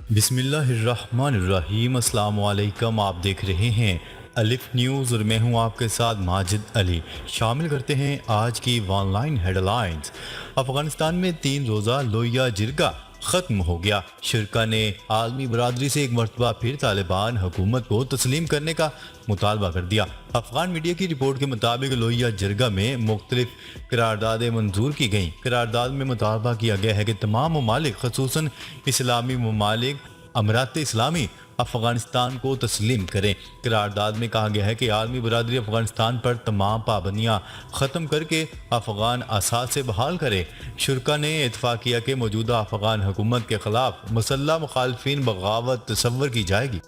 بسم اللہ الرحمن الرحیم۔ السلام علیکم، آپ دیکھ رہے ہیں الف نیوز اور میں ہوں آپ کے ساتھ ماجد علی۔ شامل کرتے ہیں آج کی online headlines. Afghanistan میں 3 روزہ لویا جرگہ ختم ہو گیا۔ شرکا نے عالمی برادری سے ایک مرتبہ پھر طالبان حکومت کو تسلیم کرنے کا مطالبہ کر دیا۔ افغان میڈیا کی رپورٹ کے مطابق لویا جرگہ میں مختلف قراردادیں منظور کی گئیں۔ قرارداد میں مطالبہ کیا گیا ہے کہ تمام ممالک خصوصاً اسلامی ممالک امارات اسلامی افغانستان کو تسلیم کریں۔ قرارداد میں کہا گیا ہے کہ عالمی برادری افغانستان پر تمام پابندیاں ختم کر کے افغان اثاثے بحال کرے۔ شرکا نے اتفاق کیا کہ موجودہ افغان حکومت کے خلاف مسلح مخالفین بغاوت تصور کی جائے گی۔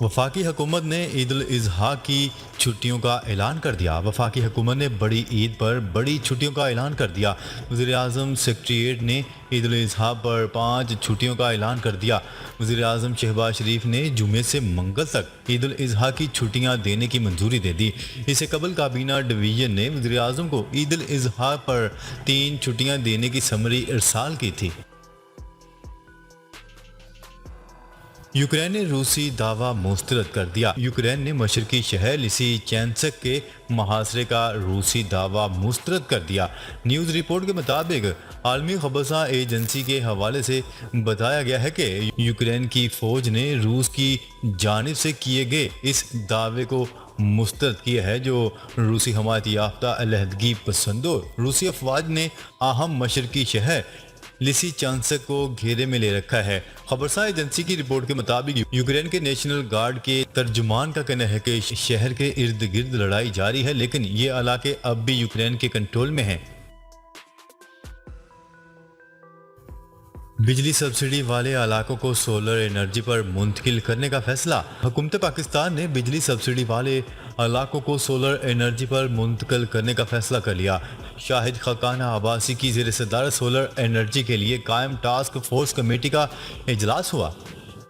وفاقی حکومت نے عید الاضحیٰ کی چھٹیوں کا اعلان کر دیا۔ وفاقی حکومت نے بڑی عید پر بڑی چھٹیوں کا اعلان کر دیا۔ وزیر اعظم سیکریٹریٹ نے عید الاضحیٰ پر 5 چھٹیوں کا اعلان کر دیا۔ وزیر اعظم شہباز شریف نے جمعے سے منگل تک عید الاضحیٰ کی چھٹیاں دینے کی منظوری دے دی۔ اس سے قبل کابینہ ڈویژن نے وزیر اعظم کو عید الاضحیٰ پر 3 چھٹیاں دینے کی سمری ارسال کی تھی۔ یوکرین نے روسی دعویٰ مسترد کر دیا۔ یوکرین نے مشرقی شہر لیسی چینسک کے محاصرے کا روسی دعویٰ مسترد کر دیا۔ نیوز رپورٹ کے مطابق عالمی خبرساں ایجنسی کے حوالے سے بتایا گیا ہے کہ یوکرین کی فوج نے روس کی جانب سے کیے گئے اس دعوے کو مسترد کیا ہے، جو روسی حمایت یافتہ علیحدگی پسندوں روسی افواج نے اہم مشرقی شہر لیسی چانسک کو گھیرے میں لے رکھا ہے۔ خبرساں ایجنسی کی رپورٹ کے مطابق یوکرین کے نیشنل گارڈ کے ترجمان کا کہنا ہے کہ شہر کے ارد گرد لڑائی جاری ہے، لیکن یہ علاقے اب بھی یوکرین کے کنٹرول میں ہیں۔ بجلی سبسڈی والے علاقوں کو سولر انرجی پر منتقل کرنے کا فیصلہ۔ حکومت پاکستان نے بجلی سبسڈی والے علاقوں کو سولر انرجی پر منتقل کرنے کا فیصلہ کر لیا۔ شاہد خاقانہ عباسی کی زیر صدارت سولر انرجی کے لیے قائم ٹاسک فورس کمیٹی کا اجلاس ہوا۔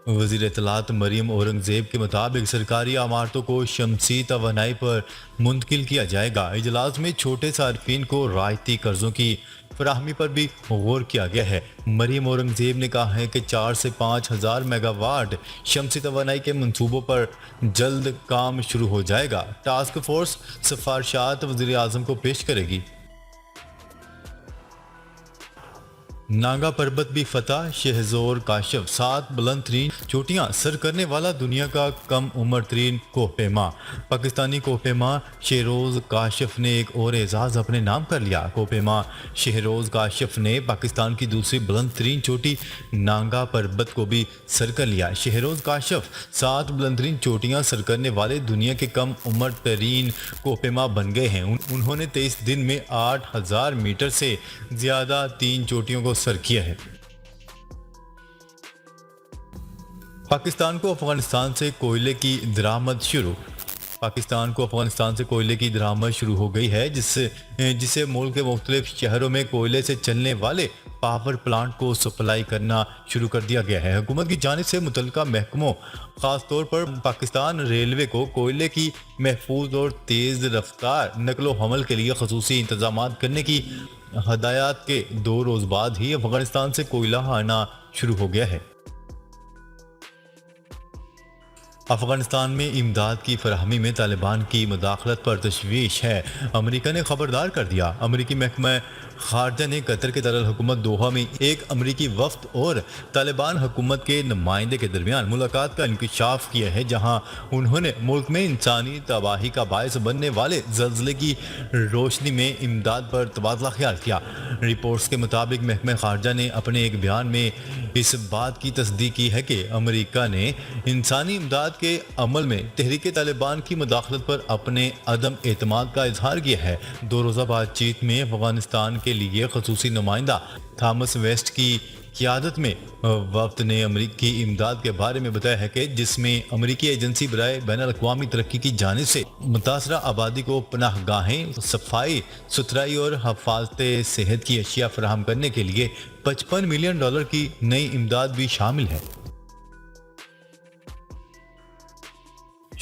وزیر اطلاعات مریم اورنگزیب کے مطابق سرکاری عمارتوں کو شمسی توانائی پر منتقل کیا جائے گا۔ اجلاس میں چھوٹے صارفین کو رعایتی قرضوں کی فراہمی پر بھی غور کیا گیا ہے۔ مریم اورنگزیب نے کہا ہے کہ 4 سے 5 ہزار میگا واٹ شمسی توانائی کے منصوبوں پر جلد کام شروع ہو جائے گا۔ ٹاسک فورس سفارشات وزیر اعظم کو پیش کرے گی۔ ناگا پربت بھی فتح، شہزور کاشف 7 بلند ترین چوٹیاں سر کرنے والا دنیا کا کم عمر ترین کوہ پیما۔ پاکستانی کوہ پیما شہروز کاشف نے ایک اور اعزاز اپنے نام کر لیا۔ کوہ پیما شہروز کاشف نے پاکستان کی دوسری بلند ترین چوٹی ناگا پربت کو بھی سر کر لیا۔ شہروز کاشف 7 بلند ترین چوٹیاں سر کرنے والے دنیا کے کم عمر ترین کوہ پیما بن گئے ہیں۔ انہوں نے 23 دن میں 8000 میٹر سے زیادہ 3 چوٹیوں کو سر کیا ہے۔ پاکستان کو افغانستان سے کوئلے کی درآمد شروع۔ پاکستان کو افغانستان سے کوئلے کی درآمد شروع ہو گئی ہے، جسے ملک کے مختلف شہروں میں کوئلے سے چلنے والے پاور پلانٹ کو سپلائی کرنا شروع کر دیا گیا ہے۔ حکومت کی جانب سے متعلقہ محکموں، خاص طور پر پاکستان ریلوے کو کوئلے کی محفوظ اور تیز رفتار نقل و حمل کے لیے خصوصی انتظامات کرنے کی ہدایات کے 2 روز بعد ہی افغانستان سے کوئلہ آنا شروع ہو گیا ہے۔ افغانستان میں امداد کی فراہمی میں طالبان کی مداخلت پر تشویش ہے۔ امریکہ نے خبردار کر دیا۔ امریکی محکمہ خارجہ نے قطر کے دارالحکومت دوحہ میں ایک امریکی وفد اور طالبان حکومت کے نمائندے کے درمیان ملاقات کا انکشاف کیا ہے، جہاں انہوں نے ملک میں انسانی تباہی کا باعث بننے والے زلزلے کی روشنی میں امداد پر تبادلہ خیال کیا۔ رپورٹس کے مطابق محکمہ خارجہ نے اپنے ایک بیان میں اس بات کی تصدیق کی ہے کہ امریکہ نے انسانی امداد کے عمل میں تحریک طالبان کی مداخلت پر اپنے عدم اعتماد کا اظہار کیا ہے۔ 2 روزہ بات چیت میں افغانستان کے لیے خصوصی نمائندہ تھامس ویسٹ کی قیادت میں وفد نے امریکی امداد کے بارے میں بتایا ہے کہ جس میں امریکی ایجنسی برائے بین الاقوامی ترقی کی جانب سے متاثرہ آبادی کو پناہ گاہیں، صفائی ستھرائی اور حفاظت صحت کی اشیاء فراہم کرنے کے لیے $55 ملین کی نئی امداد بھی شامل ہے۔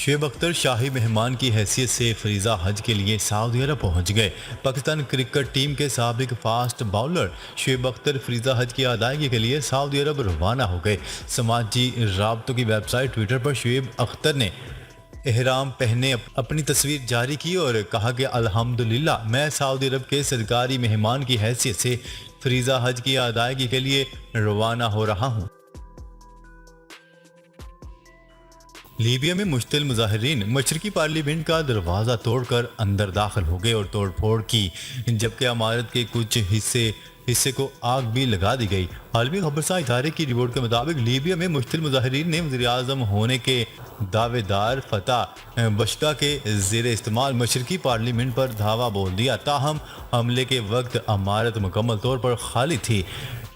شعیب اختر شاہی مہمان کی حیثیت سے فریضہ حج کے لیے سعودی عرب پہنچ گئے۔ پاکستان کرکٹ ٹیم کے سابق فاسٹ باؤلر شعیب اختر فریضہ حج کی ادائیگی کے لیے سعودی عرب روانہ ہو گئے۔ سماجی رابطوں کی ویب سائٹ ٹویٹر پر شعیب اختر نے احرام پہنے اپنی تصویر جاری کی اور کہا کہ الحمدللہ میں سعودی عرب کے سرکاری مہمان کی حیثیت سے فریضہ حج کی ادائیگی کے لیے روانہ ہو رہا ہوں۔ لیبیا میں مشتعل مظاہرین مشرقی پارلیمنٹ کا دروازہ توڑ کر اندر داخل ہو گئے اور توڑ پھوڑ کی، جبکہ عمارت کے کچھ حصے کو آگ بھی لگا دی گئی۔ عالمی خبرساں ادارے کی رپورٹ کے مطابق لیبیا میں مشتعل مظاہرین نے وزیر اعظم ہونے کے دعوے دار فتح بشکا کے زیر استعمال مشرقی پارلیمنٹ پر دھاوا بول دیا، تاہم حملے کے وقت عمارت مکمل طور پر خالی تھی۔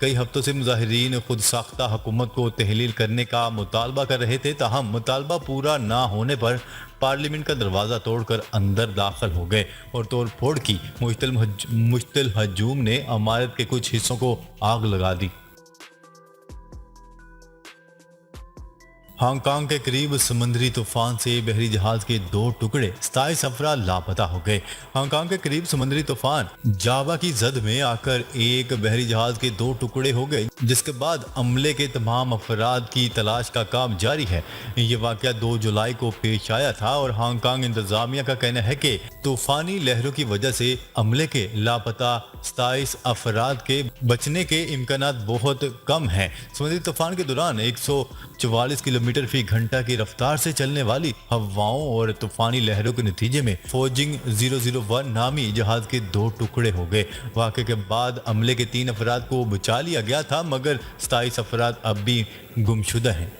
کئی ہفتوں سے مظاہرین خود ساختہ حکومت کو تحلیل کرنے کا مطالبہ کر رہے تھے، تاہم مطالبہ پورا نہ ہونے پر پارلیمنٹ کا دروازہ توڑ کر اندر داخل ہو گئے اور توڑ پھوڑ کی۔ مشتعل ہجوم نے عمارت کے کچھ حصوں کو آگ لگا دی۔ ہانگ کانگ کے قریب سمندری طوفان سے بحری جہاز کے 2 ٹکڑے، 27 افراد لاپتہ ہو گئے۔ ہانگ کانگ کے قریب سمندری طوفان جاوا کی زد میں آ کر ایک بحری جہاز کے 2 ٹکڑے ہو گئے، جس کے بعد عملے کے تمام افراد کی تلاش کا کام جاری ہے۔ یہ واقعہ 2 جولائی کو پیش آیا تھا اور ہانگ کانگ انتظامیہ کا کہنا ہے کہ طوفانی لہروں کی وجہ سے عملے کے لاپتہ 27 افراد کے بچنے کے امکانات بہت کم ہیں۔ سمندری طوفان کے دوران 144 کلومیٹر فی گھنٹہ کی رفتار سے چلنے والی ہواؤں اور طوفانی لہروں کے نتیجے میں فوجنگ 001 نامی جہاز کے 2 ٹکڑے ہو گئے۔ واقعے کے بعد عملے کے 3 افراد کو بچا لیا گیا تھا، مگر 27 افراد اب بھی گمشدہ ہیں۔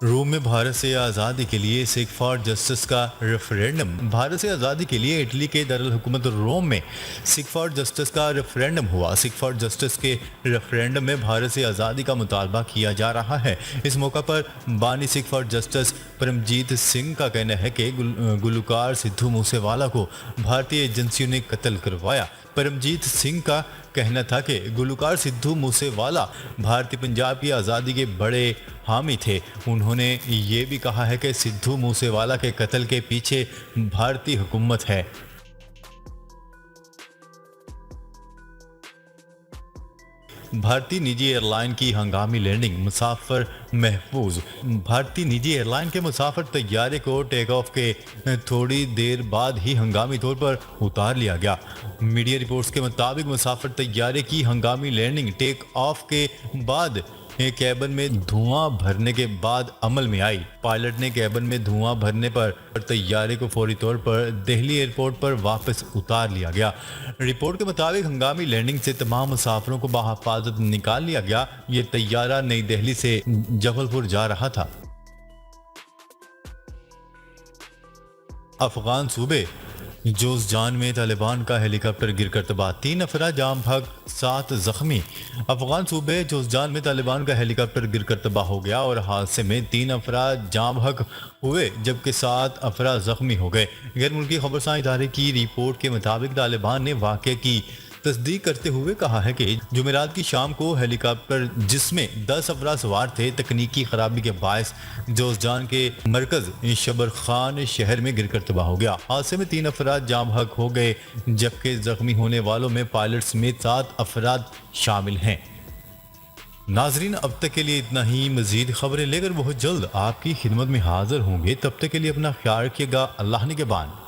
روم میں بھارت سے آزادی کے لیے سکھ فار جسٹس کا ریفرینڈم۔ بھارت سے آزادی کے لیے اٹلی کے دارالحکومت روم میں سکھ فار جسٹس کا ریفرینڈم ہوا۔ سکھ فار جسٹس کے ریفرینڈم میں بھارت سے آزادی کا مطالبہ کیا جا رہا ہے۔ اس موقع پر بانی سکھ فار جسٹس پرمجیت سنگھ کا کہنا ہے کہ گلوکار سدھو موسے والا کو بھارتی ایجنسیوں نے قتل کروایا۔ پرمجیت سنگھ کا کہنا تھا کہ گلوکار سدھو موسے والا بھارتی پنجاب کی آزادی کے بڑے حامی تھے۔ انہوں نے یہ بھی کہا ہے کہ سدھو موسے والا کے قتل کے پیچھے بھارتی حکومت ہے۔ بھارتی نجی ایئر لائن کی ہنگامی لینڈنگ، مسافر محفوظ۔ بھارتی نجی ایئر لائن کے مسافر طیارے کو ٹیک آف کے تھوڑی دیر بعد ہی ہنگامی طور پر اتار لیا گیا۔ میڈیا رپورٹس کے مطابق مسافر طیارے کی ہنگامی لینڈنگ ٹیک آف کے بعد کیبن میں دھواں بھرنے کے بعد عمل میں آئی۔ پائلٹ نے کیبن میں دھواں بھرنے پر طیارے کو فوری طور پر دہلی ایئرپورٹ پر واپس اتار لیا گیا۔ رپورٹ کے مطابق ہنگامی لینڈنگ سے تمام مسافروں کو بحفاظت نکال لیا گیا۔ یہ طیارہ نئی دہلی سے جبل پور جا رہا تھا۔ افغان صوبے جوزجان میں طالبان کا ہیلی کاپٹر گر کر تباہ، 3 افراد جام بحق 7 زخمی۔ افغان صوبے جوزجان میں طالبان کا ہیلی کاپٹر گر کر تباہ ہو گیا اور حادثے میں 3 افراد جام بحق ہوئے جبکہ 7 افراد زخمی ہو گئے۔ غیر ملکی خبرساں ادارے کی رپورٹ کے مطابق طالبان نے واقعے کی تصدیق کرتے ہوئے کہا ہے کہ جمعرات کی شام کو ہیلی کاپٹر جس میں 10 افراد سوار تھے، تکنیکی خرابی کے باعث جوزجان کے مرکز شبرخان شہر میں گر کر تباہ ہو گیا۔ حادثے میں 3 افراد جام بحق ہو گئے جبکہ زخمی ہونے والوں میں پائلٹ سمیت 7 افراد شامل ہیں۔ ناظرین، اب تک کے لیے اتنا ہی۔ مزید خبریں لے کر بہت جلد آپ کی خدمت میں حاضر ہوں گے۔ تب تک کے لیے اپنا خیال رکھیے گا۔ اللہ نگہبان۔